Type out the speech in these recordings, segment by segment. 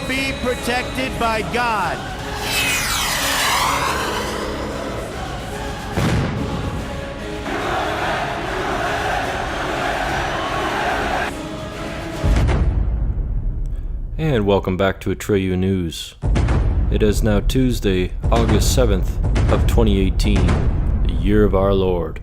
be protected by God. And welcome back to Atreyu News. It is now Tuesday, August 7th of 2018, the year of our Lord.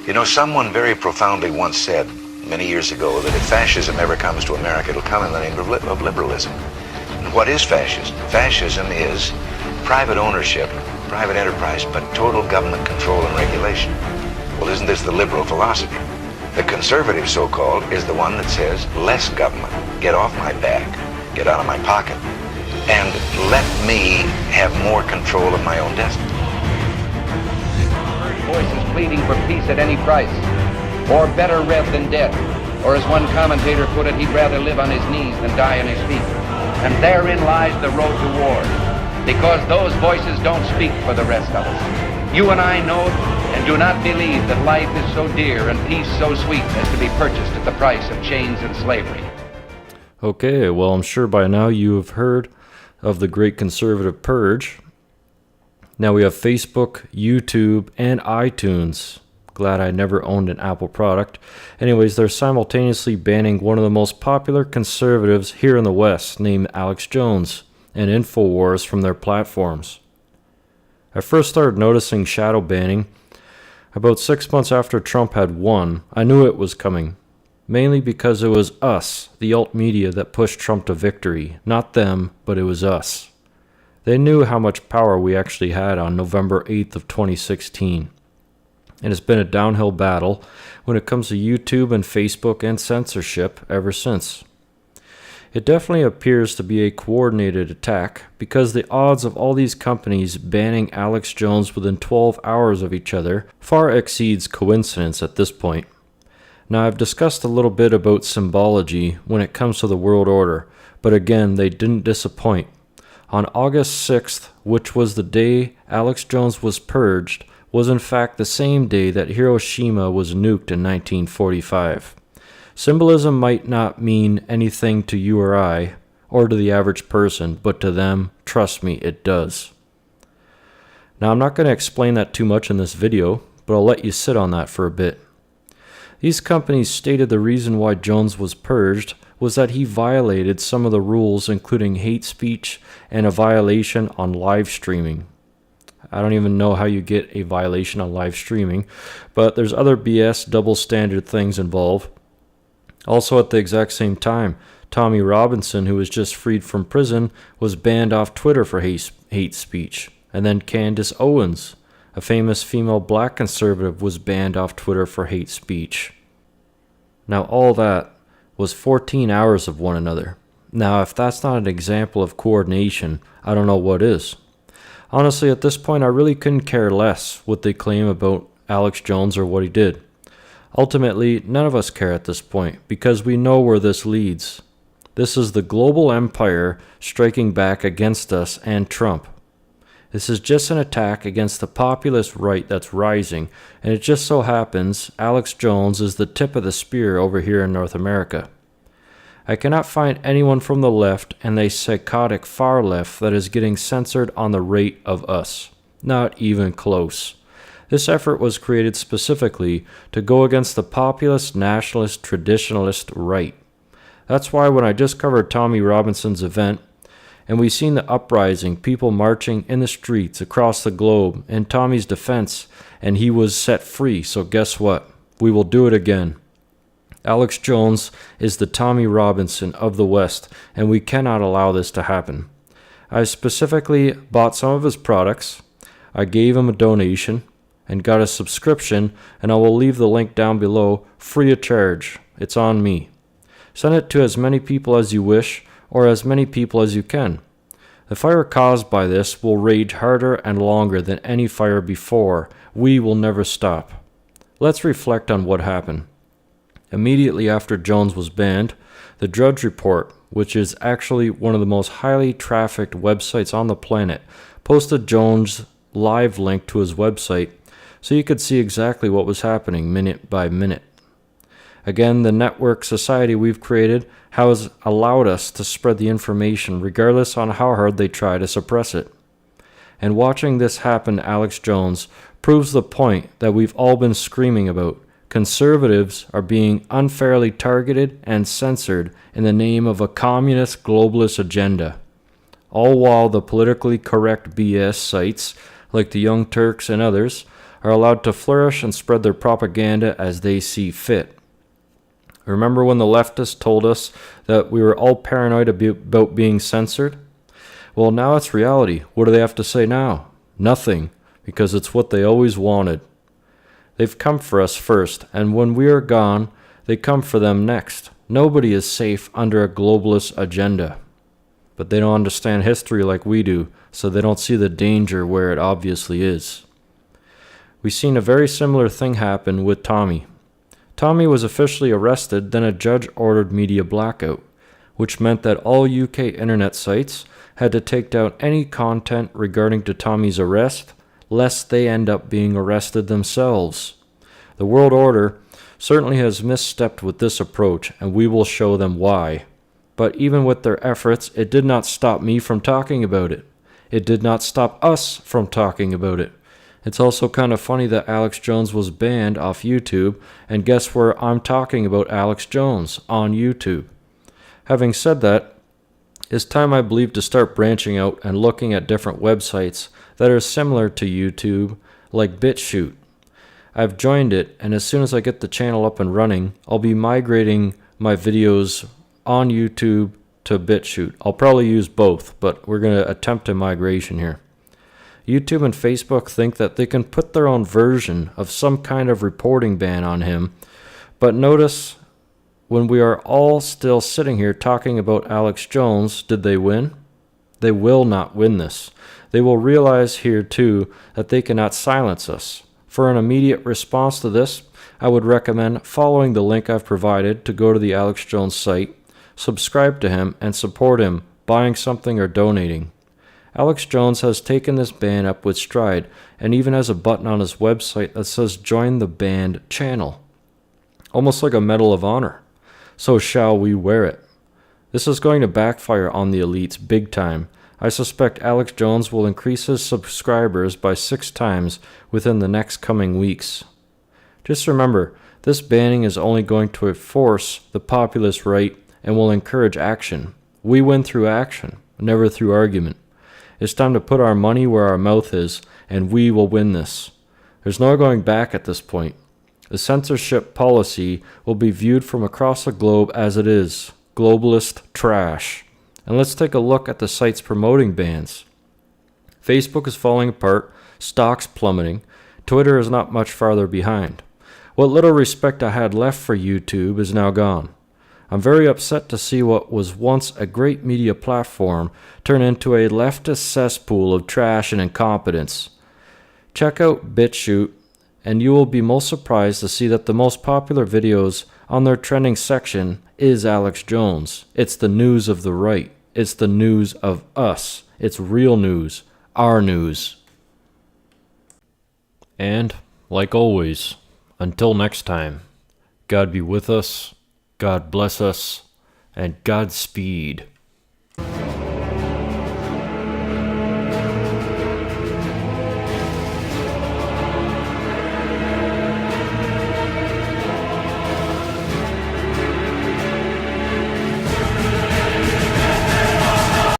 You know, someone very profoundly once said many years ago that if fascism ever comes to America, it'll come in the name of liberalism. And what is fascism? Fascism is private ownership, private enterprise, but total government control and regulation. Well, isn't this the liberal philosophy? The conservative, so-called, is the one that says less government, get off my back, get out of my pocket, and let me have more control of my own destiny. Voices pleading for peace at any price, or better rev than dead, or as one commentator put it, he'd rather live on his knees than die on his feet. And therein lies the road to war, because those voices don't speak for the rest of us. You and I know and do not believe that life is so dear and peace so sweet as to be purchased at the price of chains and slavery. Okay, well, I'm sure by now you have heard of the Great Conservative Purge. Now we have Facebook, YouTube, and iTunes. Glad I never owned an Apple product. Anyways, they're simultaneously banning one of the most popular conservatives here in the West, named Alex Jones, and Infowars from their platforms. I first started noticing shadow banning about 6 months after Trump had won. I knew it was coming, mainly because it was us, the alt media, that pushed Trump to victory. Not them, but it was us. They knew how much power we actually had on November 8th of 2016. And it's been a downhill battle when it comes to YouTube and Facebook and censorship ever since. It definitely appears to be a coordinated attack because the odds of all these companies banning Alex Jones within 12 hours of each other far exceeds coincidence at this point. Now, I've discussed a little bit about symbology when it comes to the world order, but again, they didn't disappoint. On August 6th, which was the day Alex Jones was purged, was in fact the same day that Hiroshima was nuked in 1945. Symbolism might not mean anything to you or I, or to the average person, but to them, trust me, it does. Now, I'm not going to explain that too much in this video, but I'll let you sit on that for a bit. These companies stated the reason why Jones was purged was that he violated some of the rules, including hate speech and a violation on live streaming. I don't even know how you get a violation on live streaming, but there's other BS double standard things involved. Also at the exact same time, Tommy Robinson, who was just freed from prison, was banned off Twitter for hate speech. And then Candace Owens, a famous female black conservative, was banned off Twitter for hate speech. Now all that was 14 hours of one another. Now if that's not an example of coordination, I don't know what is. Honestly, at this point I really couldn't care less what they claim about Alex Jones or what he did. Ultimately, none of us care at this point because we know where this leads. This is the global empire striking back against us and Trump. This is just an attack against the populist right that's rising, and it just so happens Alex Jones is the tip of the spear over here in North America. I cannot find anyone from the left and the psychotic far left that is getting censored on the rate of us. Not even close. This effort was created specifically to go against the populist, nationalist, traditionalist right. That's why when I just covered Tommy Robinson's event, and we seen the uprising, people marching in the streets across the globe in Tommy's defense, and he was set free, so guess what? We will do it again. Alex Jones is the Tommy Robinson of the West, and we cannot allow this to happen. I specifically bought some of his products, I gave him a donation, and got a subscription, and I will leave the link down below free of charge. It's on me. Send it to as many people as you wish, or as many people as you can. The fire caused by this will rage harder and longer than any fire before. We will never stop. Let's reflect on what happened. Immediately after Jones was banned, the Drudge Report, which is actually one of the most highly trafficked websites on the planet, posted Jones' live link to his website so you could see exactly what was happening minute by minute. Again, the network society we've created has allowed us to spread the information regardless on how hard they try to suppress it. And watching this happen to Alex Jones proves the point that we've all been screaming about. Conservatives are being unfairly targeted and censored in the name of a communist globalist agenda. All while the politically correct BS sites, like the Young Turks and others, are allowed to flourish and spread their propaganda as they see fit. Remember when the leftists told us that we were all paranoid about being censored? Well, now it's reality. What do they have to say now? Nothing, because it's what they always wanted. They've come for us first, and when we are gone, they come for them next. Nobody is safe under a globalist agenda. But they don't understand history like we do, so they don't see the danger where it obviously is. We've seen a very similar thing happen with Tommy. Tommy was officially arrested, then a judge ordered media blackout, which meant that all UK internet sites had to take down any content regarding to Tommy's arrest, lest they end up being arrested themselves. The world order certainly has misstepped with this approach, and we will show them why. But even with their efforts, it did not stop me from talking about it. It did not stop us from talking about it. It's also kind of funny that Alex Jones was banned off YouTube, and guess where I'm talking about Alex Jones? On YouTube. Having said that, it's time, I believe, to start branching out and looking at different websites that are similar to YouTube, like BitChute. I've joined it, and as soon as I get the channel up and running, I'll be migrating my videos on YouTube to BitChute. I'll probably use both, but we're going to attempt a migration here. YouTube and Facebook think that they can put their own version of some kind of reporting ban on him, but notice when we are all still sitting here talking about Alex Jones, did they win? They will not win this. They will realize here too that they cannot silence us. For an immediate response to this, I would recommend following the link I've provided to go to the Alex Jones site, subscribe to him, and support him, buying something or donating. Alex Jones has taken this ban up with stride, and even has a button on his website that says join the banned channel. Almost like a Medal of Honor. So shall we wear it? This is going to backfire on the elites big time. I suspect Alex Jones will increase his subscribers by 6 times within the next coming weeks. Just remember, this banning is only going to force the populist right and will encourage action. We win through action, never through argument. It's time to put our money where our mouth is, and we will win this. There's no going back at this point. The censorship policy will be viewed from across the globe as it is, globalist trash. And let's take a look at the sites promoting bans. Facebook is falling apart, stocks plummeting, Twitter is not much farther behind. What little respect I had left for YouTube is now gone. I'm very upset to see what was once a great media platform turn into a leftist cesspool of trash and incompetence. Check out BitChute, and you will be most surprised to see that the most popular videos on their trending section is Alex Jones. It's the news of the right. It's the news of us. It's real news. Our news. And, like always, until next time, God be with us, God bless us, and Godspeed.